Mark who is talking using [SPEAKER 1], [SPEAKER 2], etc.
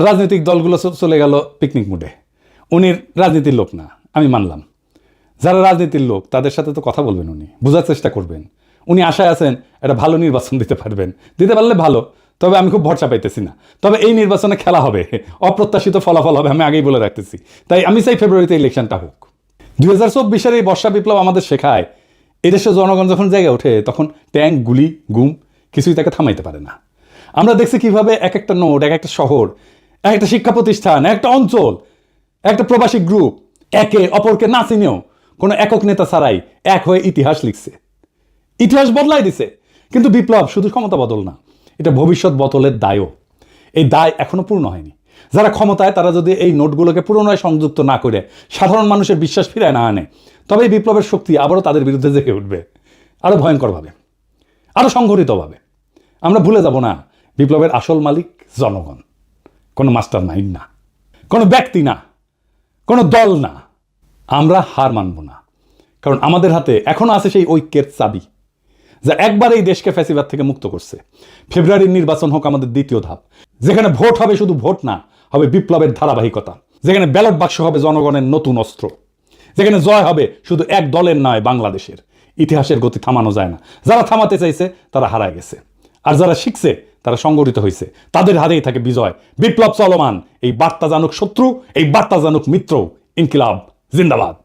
[SPEAKER 1] রাজনৈতিক দলগুলো চলে গেল পিকনিক মুডে। উনি রাজনীতির লোক না, আমি মানলাম। যারা রাজনীতির লোক তাদের সাথে তো কথা বলবেন, উনি বোঝার চেষ্টা করবেন। উনি আশায় আছেন একটা ভালো নির্বাচন দিতে পারবেন, দিতে পারলে ভালো। তবে আমি খুব ভরসা পাইতেছি না। তবে এই নির্বাচনে খেলা হবে, অপ্রত্যাশিত ফলাফল হবে, আমি আগেই বলে রাখতেছি। তাই আমি চাই ফেব্রুয়ারিতে ইলেকশনটা হোক। 2024-এর এই বর্ষা বিপ্লব আমাদের শেখায় এদেশের জনগণ যখন জেগে ওঠে তখন ট্যাঙ্ক, গুলি, গুম কিছুই তাকে থামাইতে পারে না। আমরা দেখছি কিভাবে এক একটা নোট, এক একটা শহর, এক একটা শিক্ষা প্রতিষ্ঠান, একটা অঞ্চল, একটা প্রবাসী গ্রুপ একে অপরকে না চিনেও কোনো একক নেতা ছাড়াই এক হয়ে ইতিহাস লিখছে, ইতিহাস বদলাই দিছে। কিন্তু বিপ্লব শুধু ক্ষমতা বদল না, এটা ভবিষ্যৎ বদলের দায়ও। এই দায় এখনো পূর্ণ হয়নি। যারা ক্ষমতায় তারা যদি এই নোটগুলোকে পুনরায় সংযুক্ত না করে সাধারণ মানুষের বিশ্বাস ফিরায় না আনে, তবে এই বিপ্লবের শক্তি আবারও তাদের বিরুদ্ধে জেগে উঠবে, আরো ভয়ঙ্করভাবে, আরো সংগঠিতভাবে। আমরা ভুলে যাব না, বিপ্লবের আসল মালিক জনগণ, কোনো মাস্টার মাইন্ড না, কোনো ব্যক্তি না, কোনো দল না। আমরা হার মানব না, কারণ আমাদের হাতে এখনো আছে সেই ঐক্যের চাবি, যা একবার এই দেশকে ফ্যাসিবাদ থেকে মুক্ত করছে। ফেব্রুয়ারির নির্বাচন হোক আমাদের দ্বিতীয় ধাপ, যেখানে ভোট হবে শুধু ভোট না, হবে বিপ্লবের ধারাবাহিকতা, যেখানে ব্যালট বাক্স হবে জনগণের নতুন অস্ত্র, যেখানে জয় হবে শুধু এক দলের নয়, বাংলাদেশের। ইতিহাসের গতি থামানো যায় না। যারা থামাতে চাইছে তারা হারায় গেছে, আর যারা শিখছে তারা সংগঠিত হয়েছে, তাদের হাতেই থাকে বিজয়। বিপ্লব চলমান, এই বার্তা জানুক শত্রু, এই বার্তা জানুক মিত্র। ইনকিলাব জিন্দাবাদ।